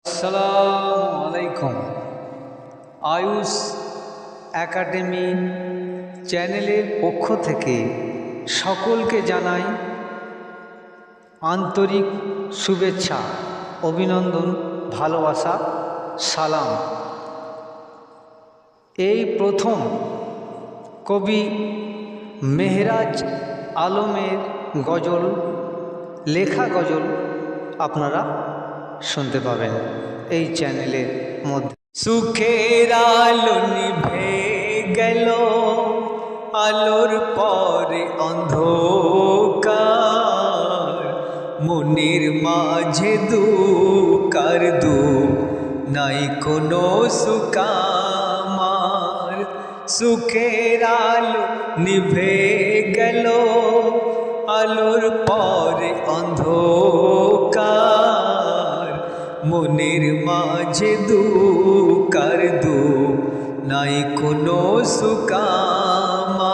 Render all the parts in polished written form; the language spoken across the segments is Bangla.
আসসালামু আলাইকুম। আয়ুষ একাডেমি চ্যানেলের পক্ষ থেকে সকলকে জানাই আন্তরিক শুভেচ্ছা, অভিনন্দন, ভালোবাসা, সালাম। এই প্রথম কবি মেহরাজ আলমের গজল, লেখা গজল আপনারা শুনতে পাবেন এই চ্যানেলের মধ্যে। সুখের আলো নিভে গেল, আলোর পরে অন্ধকার, মনের মাঝে দুকার নাই কোনো সুকামার। সুখের আলো নিভে গেল, আলোর পরে অন্ধকার, মনের মাঝে দুকার নাই কোনো সুকামার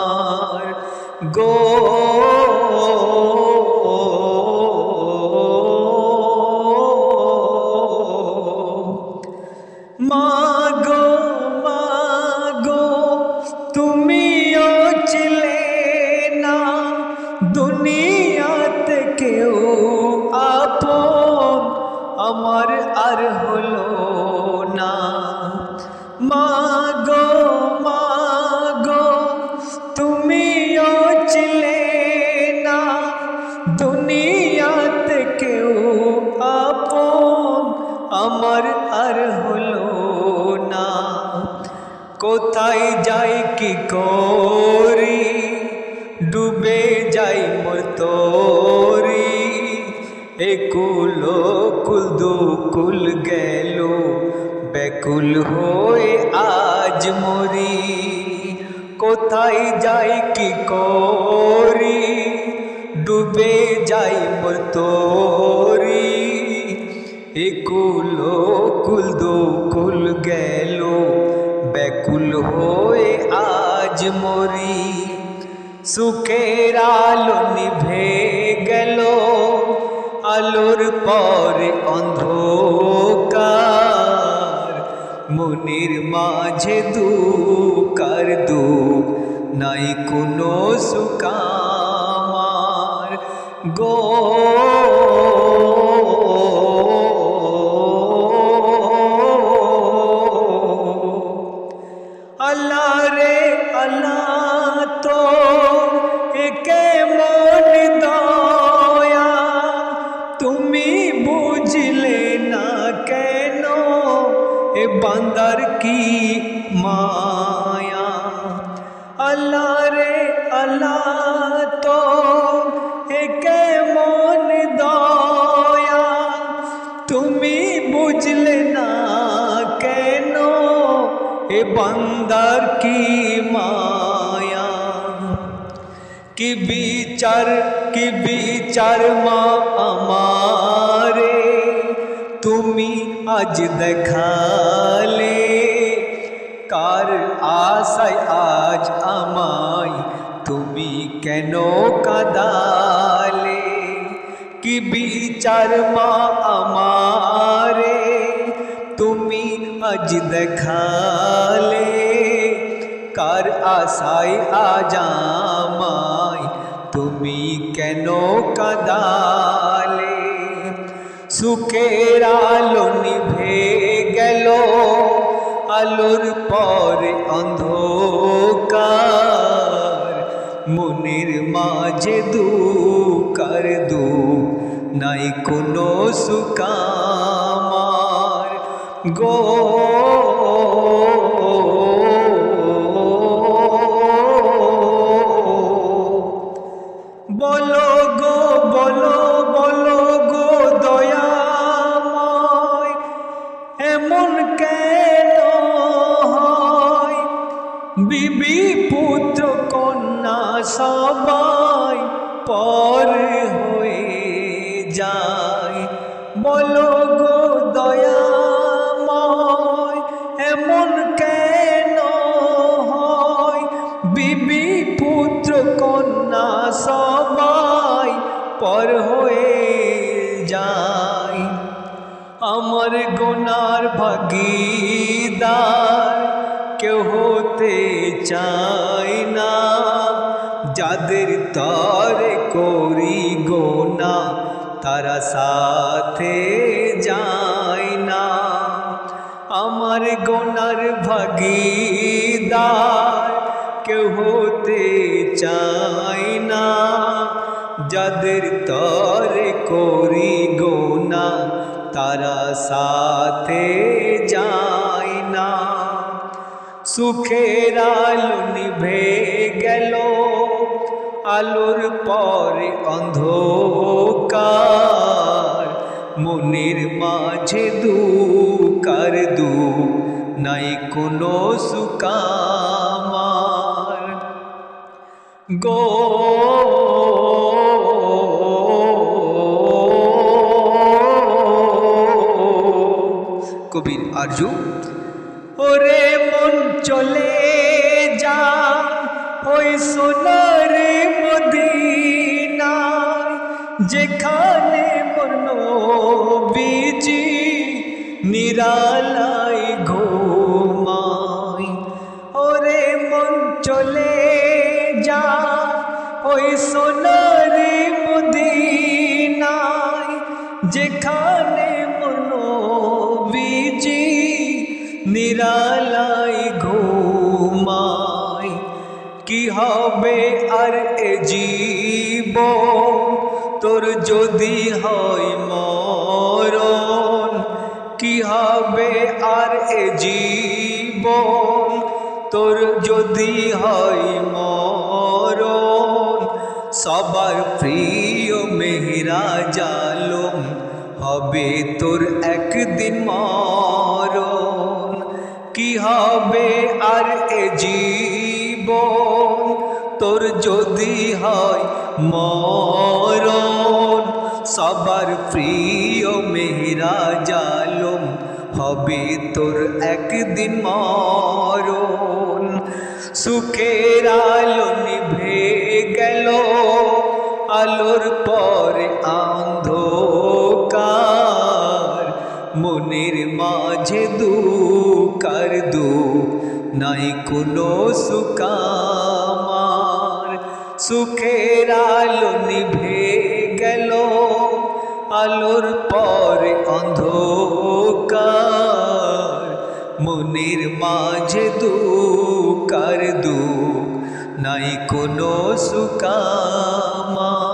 গো। মাগো মাগো তুমিও ছিলে না, দুনিয়াতে কেউ আপন আমার আর হলো না। মাগো মাগো তুমিও ছিলে না, দুনিয়াতে কেউ আপন আমার আর হলো না। কোথায় যাই কি করি, ডুবে যাই মোর তরি, একুল কুল দুকুল গেল, ব্যাকুল হয়ে আজ মরি। কোথায় যাই কি করি, ডুবে যাই মোর তরি, একুল কুল দুকুল গেল, ব্যাকুল হয়ে আজ মরি। সুখের আলো নিভে গেল, আলোর পরে অন্ধকার, মনের মাঝে দুকার নাই কোনো সুকামার গো। আল্লাহ রে আল্লাহ তো একে মন দয়া, তুমি বুঝলে না কেন এ বান্দার কি মায়া। আল্লাহ রে আল্লাহ তো একে মন দয়া, তুমি বুঝলে না কেন এ বান্দার কি মায়া। কি বিচার মা আমারে, তুমি আজ দেখালে, কার আশায় আজ আমায় তুমি কেন কাঁদালে। কি বিচার মা আমারে, তুমি আজ দেখালে, কার আশায় আজ আমায় তুমি কেন কাঁদালে। সুখের আলো নিভে গেল, আলোর পরে অন্ধকার, মনের মাঝে দুকার নাই কোনো সুকামার গো। বলো গো বলো বলো গো দয়াময়, এমন কেন হয়, বিবি পুত্র কন্যা সবাই পর হয়ে যায়। বলো গো দয়াময়, এমন কেন হয়, বিবি পুত্র কন্যা সবাই পর হয়ে যায়। আমার গোনার ভাগীদার কেউ হতে চায় না, যাদের তরে করি গোনা তারা সাথে যায় না। আমার গোনার ভাগীদার কেউ হতে চায় না, যাদের তরে করি গোনা তারা সাথে যায় না। সুখের আলো নিভে গেল, আলোর পরে অন্ধকার, মনের মাঝে দুকার দুঃখ নাই কোনো সুকামার গো। কবির আরজু। ওরে মন চলে যা ওই সোনার মদিনায়, যেখানে মোর নবীজি নিরালায় ঘুমায়। ওরে মন চলে যা ওই সোনার মদিনায়, যেখানে মোর নবীজি নিরালায় ঘুমায়। কি হবে আর এ জীবন তোর যদি হয় মরণ, কি হবে আর এ জীবন তোর যদি হয় মরণ। সবার প্রিয় মেহরাজ আলম হবে তোর একদিন মরণ। কি হবে আর এ জীবন তোর যদি হয় মরণ। সবার প্রিয় মেহরাজ আলম হবে তোর একদিন মরণ। সুখের আলো নিভে গেল, আলোর পরে অন্ধকার, মনের মাঝে দুকার দুঃখ নাই কোনো সুকামার। সুখের আলো নিভে গেল, আলোর পরে অন্ধকার, মনের মাঝে দুকার দুঃখ নাই কোনো সুকামার।